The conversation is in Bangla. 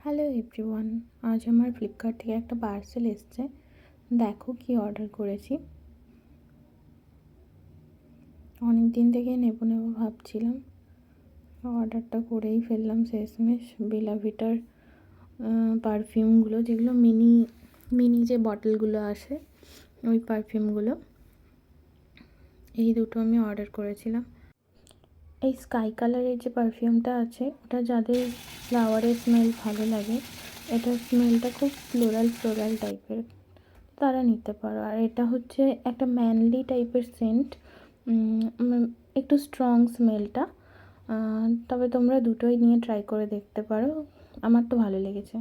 হ্যালো এভরিওয়ান, আজ আমার ফ্লিপকার্ট থেকে একটা পার্সেল এসছে। দেখো কি অর্ডার করেছি। অনেক দিন থেকে নেবো নেবো ভাবছিলাম, অর্ডারটা করেই ফেললাম শেষমেশ। বেলা ভিটার পারফিউমগুলো, যেগুলো মিনি মিনি যে বটলগুলো আসে, ওই পারফিউমগুলো, এই দুটো আমি অর্ডার করেছিলাম। এই স্কাই কালারের যে পারফিউমটা আছে, ওটা যাদের ফ্লাওয়ারের স্মেল ভালো লাগে, এটার স্মেলটা খুব ফ্লোরাল ফ্লোরাল টাইপের, তারা নিতে পারো। আর এটা হচ্ছে একটা ম্যানলি টাইপের সেন্ট, একটু স্ট্রং স্মেলটা। তবে তোমরা দুটোই নিয়ে ট্রাই করে দেখতে পারো, আমার তো ভালো লেগেছে।